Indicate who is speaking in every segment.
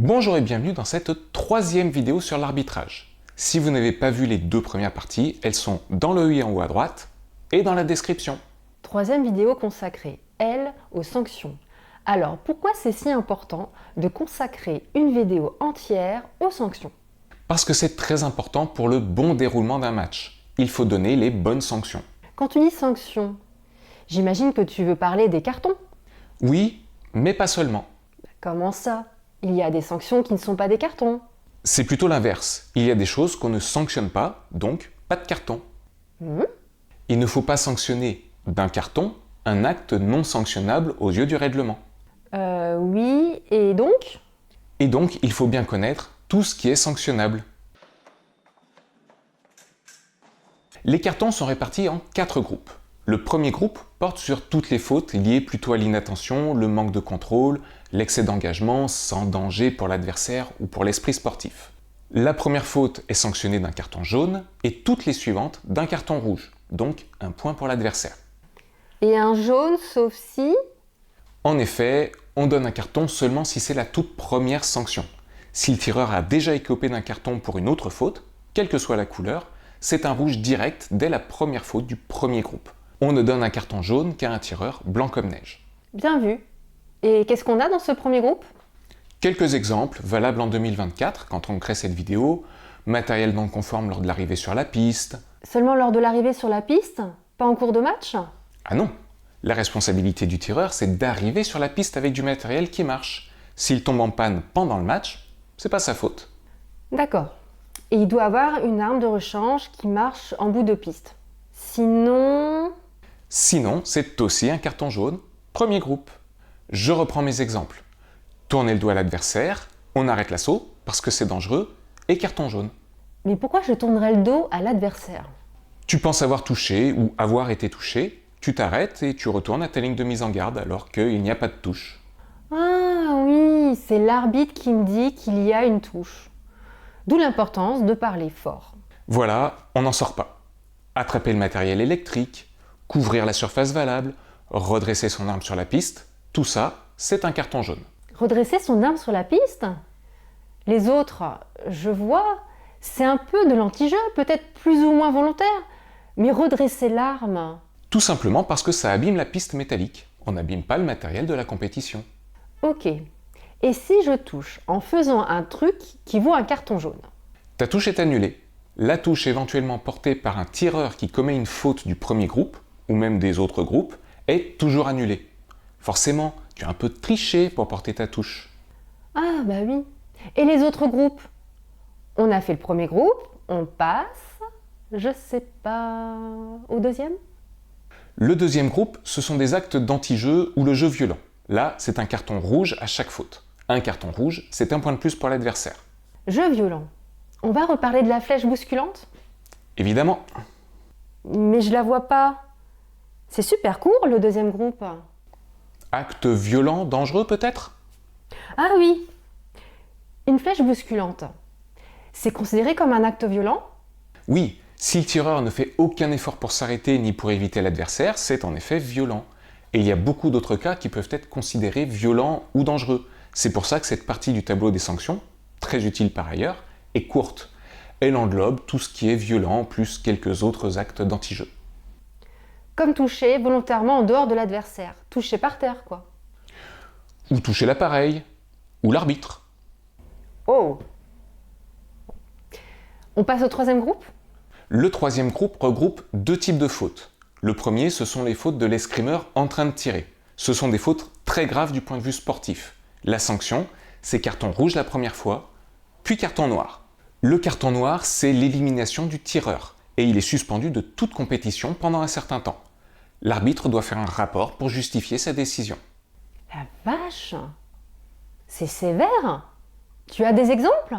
Speaker 1: Bonjour et bienvenue dans cette troisième vidéo sur l'arbitrage. Si vous n'avez pas vu les deux premières parties, elles sont dans le i en haut à droite et dans la description.
Speaker 2: Troisième vidéo consacrée, elle, aux sanctions. Alors, pourquoi c'est si important de consacrer une vidéo entière aux sanctions?
Speaker 1: Parce que c'est très important pour le bon déroulement d'un match. Il faut donner les bonnes sanctions.
Speaker 2: Quand tu dis sanctions, j'imagine que tu veux parler des cartons.
Speaker 1: Oui, mais pas seulement.
Speaker 2: Comment ça? Il y a des sanctions qui ne sont pas des cartons.
Speaker 1: C'est plutôt l'inverse. Il y a des choses qu'on ne sanctionne pas, donc pas de carton. Il ne faut pas sanctionner d'un carton un acte non sanctionnable aux yeux du règlement.
Speaker 2: Oui, et donc?
Speaker 1: Et donc, il faut bien connaître tout ce qui est sanctionnable. Les cartons sont répartis en 4 groupes. Le premier groupe porte sur toutes les fautes liées plutôt à l'inattention, le manque de contrôle, l'excès d'engagement sans danger pour l'adversaire ou pour l'esprit sportif. La première faute est sanctionnée d'un carton jaune et toutes les suivantes d'un carton rouge, donc un point pour l'adversaire.
Speaker 2: Et un jaune, sauf si...
Speaker 1: En effet, on donne un carton seulement si c'est la toute première sanction. Si le tireur a déjà écopé d'un carton pour une autre faute, quelle que soit la couleur, c'est un rouge direct dès la première faute du premier groupe. On ne donne un carton jaune qu'à un tireur blanc comme neige.
Speaker 2: Bien vu. Et qu'est-ce qu'on a dans ce premier groupe?
Speaker 1: Quelques exemples valables en 2024, quand on crée cette vidéo. Matériel non conforme lors de l'arrivée sur la piste.
Speaker 2: Seulement lors de l'arrivée sur la piste? Pas en cours de match?
Speaker 1: Ah non! La responsabilité du tireur, c'est d'arriver sur la piste avec du matériel qui marche. S'il tombe en panne pendant le match, c'est pas sa faute.
Speaker 2: D'accord. Et il doit avoir une arme de rechange qui marche en bout de piste.
Speaker 1: Sinon, c'est aussi un carton jaune, premier groupe. Je reprends mes exemples. Tourner le doigt à l'adversaire, on arrête l'assaut parce que c'est dangereux, et carton jaune.
Speaker 2: Mais pourquoi je tournerais le dos à l'adversaire?
Speaker 1: Tu penses avoir touché ou avoir été touché, tu t'arrêtes et tu retournes à ta ligne de mise en garde alors qu'il n'y a pas de touche.
Speaker 2: Ah oui, c'est l'arbitre qui me dit qu'il y a une touche. D'où l'importance de parler fort.
Speaker 1: Voilà, on n'en sort pas. Attraper le matériel électrique, couvrir la surface valable, redresser son arme sur la piste, tout ça, c'est un carton jaune.
Speaker 2: Redresser son arme sur la piste? Les autres, je vois, c'est un peu de l'anti-jeu, peut-être plus ou moins volontaire. Mais redresser l'arme...
Speaker 1: Tout simplement parce que ça abîme la piste métallique. On n'abîme pas le matériel de la compétition.
Speaker 2: Ok. Et si je touche en faisant un truc qui vaut un carton jaune?
Speaker 1: Ta touche est annulée. La touche éventuellement portée par un tireur qui commet une faute du premier groupe, ou même des autres groupes, est toujours annulée. Forcément, tu as un peu triché pour porter ta touche.
Speaker 2: Ah bah oui. Et les autres groupes? On a fait le premier groupe, on passe, je sais pas, au deuxième?
Speaker 1: Le deuxième groupe, ce sont des actes d'anti-jeu ou le jeu violent. Là, c'est un carton rouge à chaque faute. Un carton rouge, c'est un point de plus pour l'adversaire.
Speaker 2: Jeu violent. On va reparler de la flèche bousculante?
Speaker 1: Évidemment.
Speaker 2: Mais je la vois pas. C'est super court, le deuxième groupe.
Speaker 1: Acte violent, dangereux peut-être?
Speaker 2: Ah oui. Une flèche bousculante. C'est considéré comme un acte violent?
Speaker 1: Oui, si le tireur ne fait aucun effort pour s'arrêter ni pour éviter l'adversaire, c'est en effet violent. Et il y a beaucoup d'autres cas qui peuvent être considérés violents ou dangereux. C'est pour ça que cette partie du tableau des sanctions, très utile par ailleurs, est courte. Elle englobe tout ce qui est violent, plus quelques autres actes d'anti-jeu.
Speaker 2: Comme toucher volontairement en dehors de l'adversaire. Toucher par terre, quoi.
Speaker 1: Ou toucher l'appareil, ou l'arbitre.
Speaker 2: Oh! On passe au troisième groupe?
Speaker 1: Le troisième groupe regroupe deux types de fautes. Le premier, ce sont les fautes de l'escrimeur en train de tirer. Ce sont des fautes très graves du point de vue sportif. La sanction, c'est carton rouge la première fois, puis carton noir. Le carton noir, c'est l'élimination du tireur, et il est suspendu de toute compétition pendant un certain temps. L'arbitre doit faire un rapport pour justifier sa décision.
Speaker 2: La vache! C'est sévère! Tu as des exemples?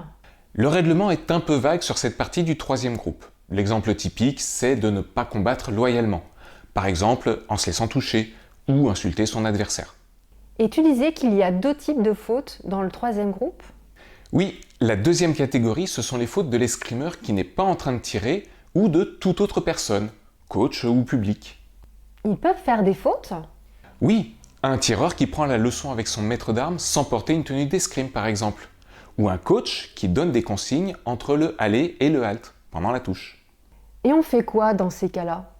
Speaker 1: Le règlement est un peu vague sur cette partie du troisième groupe. L'exemple typique, c'est de ne pas combattre loyalement. Par exemple, en se laissant toucher, ou insulter son adversaire.
Speaker 2: Et tu disais qu'il y a deux types de fautes dans le troisième groupe?
Speaker 1: Oui, la deuxième catégorie, ce sont les fautes de l'escrimeur qui n'est pas en train de tirer, ou de toute autre personne, coach ou public.
Speaker 2: Ils peuvent faire des fautes?
Speaker 1: Oui, un tireur qui prend la leçon avec son maître d'armes sans porter une tenue d'escrime par exemple. ou un coach qui donne des consignes entre le aller et le halt pendant la touche.
Speaker 2: Et on fait quoi dans ces cas-là?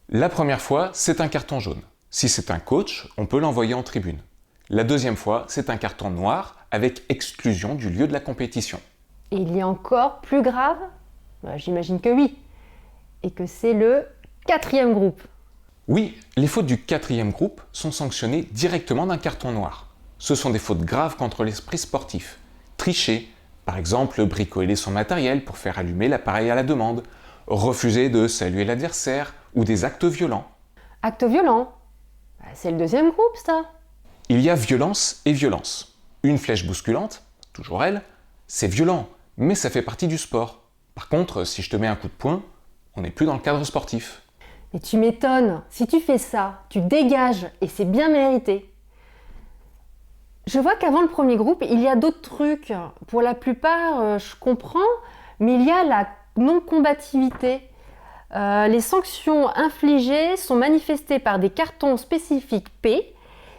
Speaker 1: La première fois, c'est un carton jaune. Si c'est un coach, on peut l'envoyer en tribune. La deuxième fois, c'est un carton noir avec exclusion du lieu de la compétition.
Speaker 2: Et il y a encore plus grave? J'imagine que oui. Et que c'est le 4e groupe.
Speaker 1: Oui, les fautes du 4e groupe sont sanctionnées directement d'un carton noir. Ce sont des fautes graves contre l'esprit sportif. Tricher, par exemple bricoler son matériel pour faire allumer l'appareil à la demande, refuser de saluer l'adversaire ou des actes violents.
Speaker 2: Acte violent? C'est le 2e groupe, ça.
Speaker 1: Il y a violence et violence. Une flèche bousculante, toujours elle, c'est violent, mais ça fait partie du sport. Par contre, si je te mets un coup de poing, on n'est plus dans le cadre sportif.
Speaker 2: Mais tu m'étonnes, si tu fais ça, tu dégages et c'est bien mérité. Je vois qu'avant le 1er groupe, il y a d'autres trucs. Pour la plupart, je comprends, mais il y a la non-combativité. Les sanctions infligées sont manifestées par des cartons spécifiques P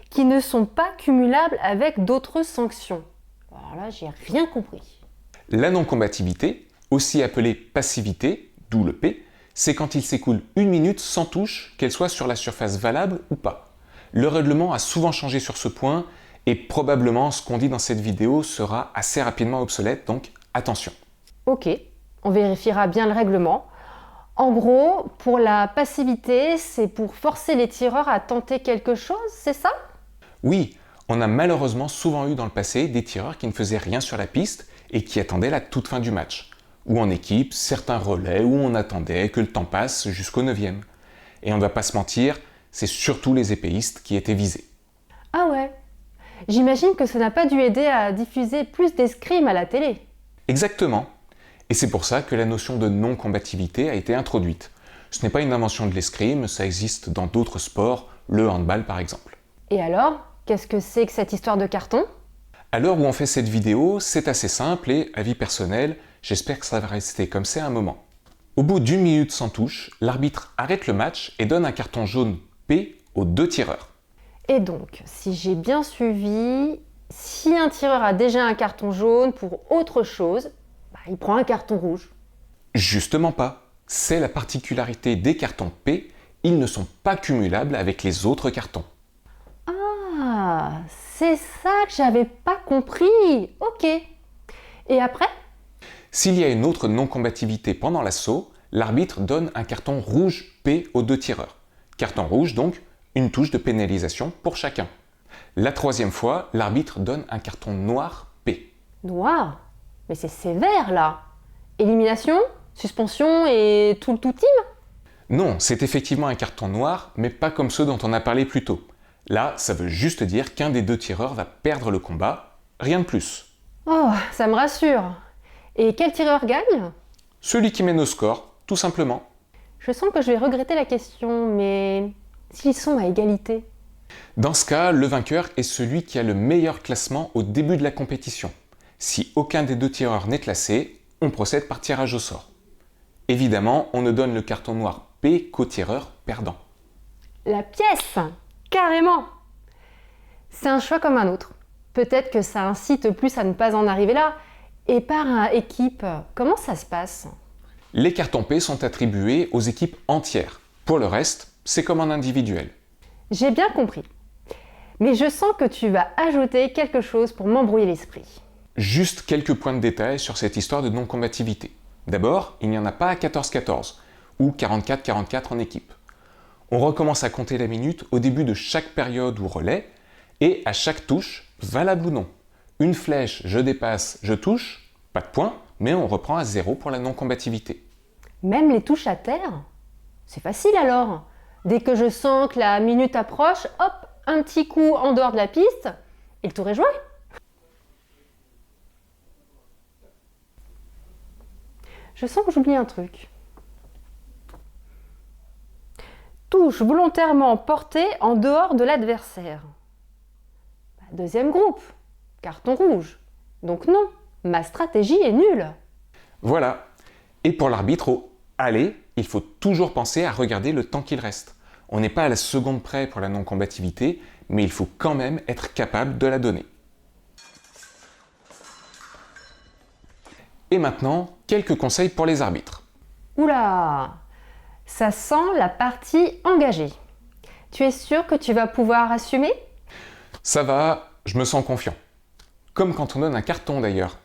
Speaker 2: qui ne sont pas cumulables avec d'autres sanctions. Alors là, j'ai rien compris.
Speaker 1: La non-combativité, aussi appelée passivité, d'où le P, c'est quand il s'écoule 1 minute sans touche, qu'elle soit sur la surface valable ou pas. Le règlement a souvent changé sur ce point et probablement ce qu'on dit dans cette vidéo sera assez rapidement obsolète, donc attention.
Speaker 2: Ok, on vérifiera bien le règlement. En gros, pour la passivité, c'est pour forcer les tireurs à tenter quelque chose, c'est ça?
Speaker 1: Oui, on a malheureusement souvent eu dans le passé des tireurs qui ne faisaient rien sur la piste et qui attendaient la toute fin du match. Ou en équipe, certains relais où on attendait que le temps passe jusqu'au 9e. Et on ne va pas se mentir, c'est surtout les épéistes qui étaient visés.
Speaker 2: Ah ouais. J'imagine que ça n'a pas dû aider à diffuser plus d'escrime à la télé.
Speaker 1: Exactement. Et c'est pour ça que la notion de non-combativité a été introduite. Ce n'est pas une invention de l'escrime, ça existe dans d'autres sports, le handball par exemple.
Speaker 2: Et alors, qu'est-ce que c'est que cette histoire de carton?
Speaker 1: À l'heure où on fait cette vidéo, c'est assez simple et, avis personnel, j'espère que ça va rester comme c'est un moment. Au bout d'1 minute sans touche, l'arbitre arrête le match et donne un carton jaune P aux 2 tireurs.
Speaker 2: Et donc, si j'ai bien suivi, si un tireur a déjà un carton jaune pour autre chose, il prend un carton rouge.
Speaker 1: Justement pas. C'est la particularité des cartons P, ils ne sont pas cumulables avec les autres cartons.
Speaker 2: Ah, c'est ça que j'avais pas compris. Ok. Et après?
Speaker 1: S'il y a une autre non-combativité pendant l'assaut, l'arbitre donne un carton rouge P aux 2 tireurs. Carton rouge donc, une touche de pénalisation pour chacun. La 3e fois, l'arbitre donne un carton noir P.
Speaker 2: Noir? Mais c'est sévère là. Élimination, suspension et tout le tout team?
Speaker 1: Non, c'est effectivement un carton noir, mais pas comme ceux dont on a parlé plus tôt. Là, ça veut juste dire qu'un des 2 tireurs va perdre le combat, rien de plus.
Speaker 2: Oh, ça me rassure. Et quel tireur gagne?
Speaker 1: Celui qui mène au score, tout simplement.
Speaker 2: Je sens que je vais regretter la question, mais s'ils sont à égalité?
Speaker 1: Dans ce cas, le vainqueur est celui qui a le meilleur classement au début de la compétition. Si aucun des 2 tireurs n'est classé, on procède par tirage au sort. Évidemment, on ne donne le carton noir P qu'au tireur perdant.
Speaker 2: La pièce! Carrément! C'est un choix comme un autre. Peut-être que ça incite plus à ne pas en arriver là. Et par équipe, comment ça se passe?
Speaker 1: Les cartons P sont attribués aux équipes entières. Pour le reste, c'est comme en individuel.
Speaker 2: J'ai bien compris. Mais je sens que tu vas ajouter quelque chose pour m'embrouiller l'esprit.
Speaker 1: Juste quelques points de détail sur cette histoire de non-combativité. D'abord, il n'y en a pas à 14-14 ou 44-44 en équipe. On recommence à compter la minute au début de chaque période ou relais et à chaque touche, valable ou non. Une flèche, je dépasse, je touche, pas de point, mais on reprend à 0 pour la non-combativité.
Speaker 2: Même les touches à terre? C'est facile alors. Dès que je sens que la minute approche, hop, un petit coup en dehors de la piste et le tour est joué. Je sens que j'oublie un truc. Touche volontairement portée en dehors de l'adversaire. 2e groupe, carton rouge. Donc non, ma stratégie est nulle.
Speaker 1: Voilà. Et pour l'arbitre, au aller, il faut toujours penser à regarder le temps qu'il reste. On n'est pas à la seconde près pour la non-combativité, mais il faut quand même être capable de la donner. Et maintenant, quelques conseils pour les arbitres.
Speaker 2: Oula, ça sent la partie engagée. Tu es sûr que tu vas pouvoir assumer?
Speaker 1: Ça va, je me sens confiant. Comme quand on donne un carton d'ailleurs.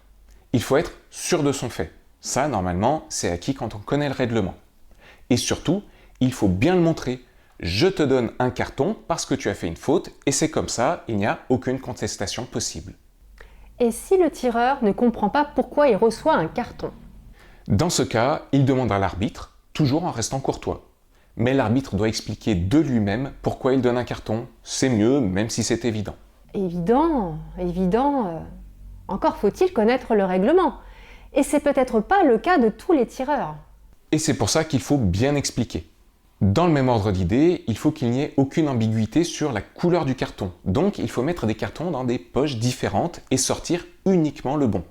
Speaker 1: Il faut être sûr de son fait. Ça, normalement, c'est acquis quand on connaît le règlement. Et surtout, il faut bien le montrer. Je te donne un carton parce que tu as fait une faute et c'est comme ça, il n'y a aucune contestation possible.
Speaker 2: Et si le tireur ne comprend pas pourquoi il reçoit un carton?
Speaker 1: Dans ce cas, il demande à l'arbitre, toujours en restant courtois. Mais l'arbitre doit expliquer de lui-même pourquoi il donne un carton. C'est mieux, même si c'est évident.
Speaker 2: Évident. Encore faut-il connaître le règlement. Et c'est peut-être pas le cas de tous les tireurs.
Speaker 1: Et c'est pour ça qu'il faut bien expliquer. Dans le même ordre d'idée, il faut qu'il n'y ait aucune ambiguïté sur la couleur du carton. Donc il faut mettre des cartons dans des poches différentes et sortir uniquement le bon.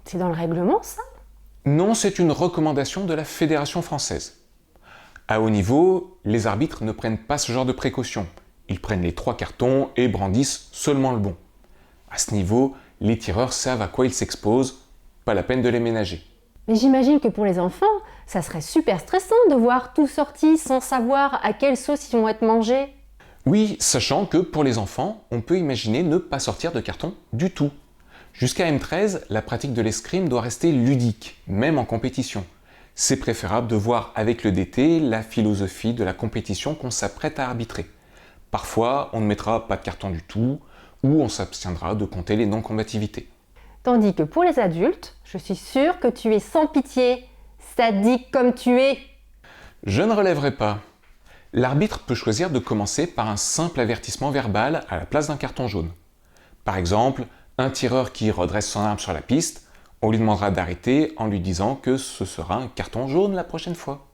Speaker 2: C'est dans le règlement, ça?
Speaker 1: Non, c'est une recommandation de la Fédération française. À haut niveau, les arbitres ne prennent pas ce genre de précautions. Ils prennent les 3 cartons et brandissent seulement le bon. À ce niveau, les tireurs savent à quoi ils s'exposent, pas la peine de les ménager.
Speaker 2: Mais j'imagine que pour les enfants, ça serait super stressant de voir tout sorti sans savoir à quelle sauce ils vont être mangés.
Speaker 1: Oui, sachant que pour les enfants, on peut imaginer ne pas sortir de carton du tout. Jusqu'à M13, la pratique de l'escrime doit rester ludique, même en compétition. C'est préférable de voir avec le DT la philosophie de la compétition qu'on s'apprête à arbitrer. Parfois, on ne mettra pas de carton du tout, ou on s'abstiendra de compter les non-combativités.
Speaker 2: Tandis que pour les adultes, je suis sûre que tu es sans pitié, sadique comme tu es.
Speaker 1: Je ne relèverai pas. L'arbitre peut choisir de commencer par un simple avertissement verbal à la place d'un carton jaune. Par exemple, un tireur qui redresse son arme sur la piste, on lui demandera d'arrêter en lui disant que ce sera un carton jaune la prochaine fois.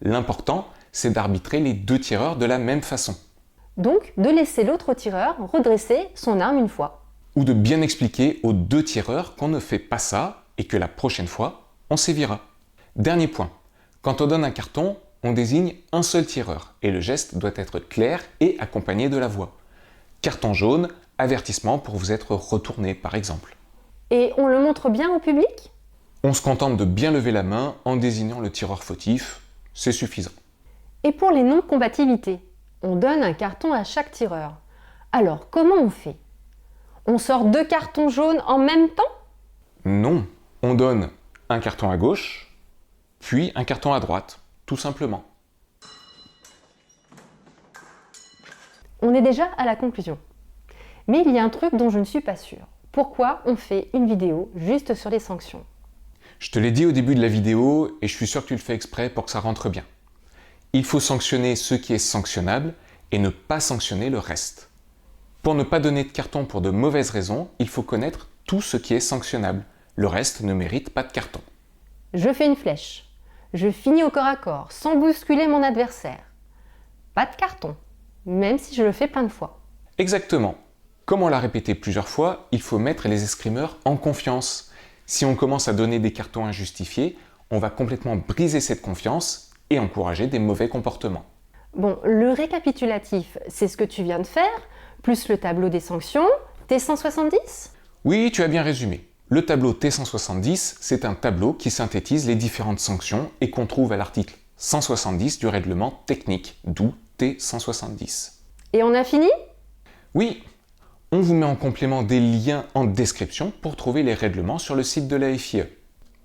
Speaker 1: L'important, c'est d'arbitrer les 2 tireurs de la même façon.
Speaker 2: Donc, de laisser l'autre tireur redresser son arme une fois.
Speaker 1: Ou de bien expliquer aux 2 tireurs qu'on ne fait pas ça et que la prochaine fois, on sévira. Dernier point, quand on donne un carton, on désigne un seul tireur et le geste doit être clair et accompagné de la voix. Carton jaune, avertissement pour vous être retourné par exemple.
Speaker 2: Et on le montre bien au public?
Speaker 1: On se contente de bien lever la main en désignant le tireur fautif, c'est suffisant.
Speaker 2: Et pour les non-combativités, on donne un carton à chaque tireur. Alors, comment on fait? On sort 2 cartons jaunes en même temps?
Speaker 1: Non, on donne un carton à gauche, puis un carton à droite, tout simplement.
Speaker 2: On est déjà à la conclusion. Mais il y a un truc dont je ne suis pas sûre. Pourquoi on fait une vidéo juste sur les sanctions?
Speaker 1: Je te l'ai dit au début de la vidéo et je suis sûr que tu le fais exprès pour que ça rentre bien. Il faut sanctionner ce qui est sanctionnable et ne pas sanctionner le reste. Pour ne pas donner de carton pour de mauvaises raisons, il faut connaître tout ce qui est sanctionnable. Le reste ne mérite pas de carton.
Speaker 2: Je fais une flèche. Je finis au corps à corps, sans bousculer mon adversaire. Pas de carton, même si je le fais plein de fois.
Speaker 1: Exactement. Comme on l'a répété plusieurs fois, il faut mettre les escrimeurs en confiance. Si on commence à donner des cartons injustifiés, on va complètement briser cette confiance et encourager des mauvais comportements.
Speaker 2: Bon, le récapitulatif, c'est ce que tu viens de faire, plus le tableau des sanctions, T170?
Speaker 1: Oui, tu as bien résumé. Le tableau T170, c'est un tableau qui synthétise les différentes sanctions et qu'on trouve à l'article 170 du règlement technique, d'où T170.
Speaker 2: Et on a fini?
Speaker 1: Oui, on vous met en complément des liens en description pour trouver les règlements sur le site de la FIE.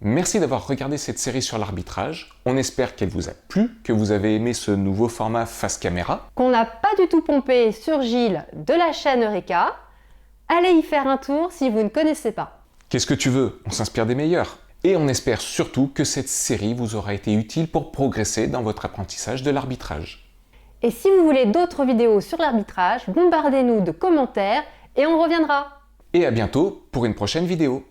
Speaker 1: Merci d'avoir regardé cette série sur l'arbitrage. On espère qu'elle vous a plu, que vous avez aimé ce nouveau format face caméra.
Speaker 2: Qu'on n'a pas du tout pompé sur Gilles de la chaîne Eureka. Allez y faire un tour si vous ne connaissez pas.
Speaker 1: Qu'est-ce que tu veux? On s'inspire des meilleurs. Et on espère surtout que cette série vous aura été utile pour progresser dans votre apprentissage de l'arbitrage.
Speaker 2: Et si vous voulez d'autres vidéos sur l'arbitrage, bombardez-nous de commentaires et on reviendra.
Speaker 1: Et à bientôt pour une prochaine vidéo.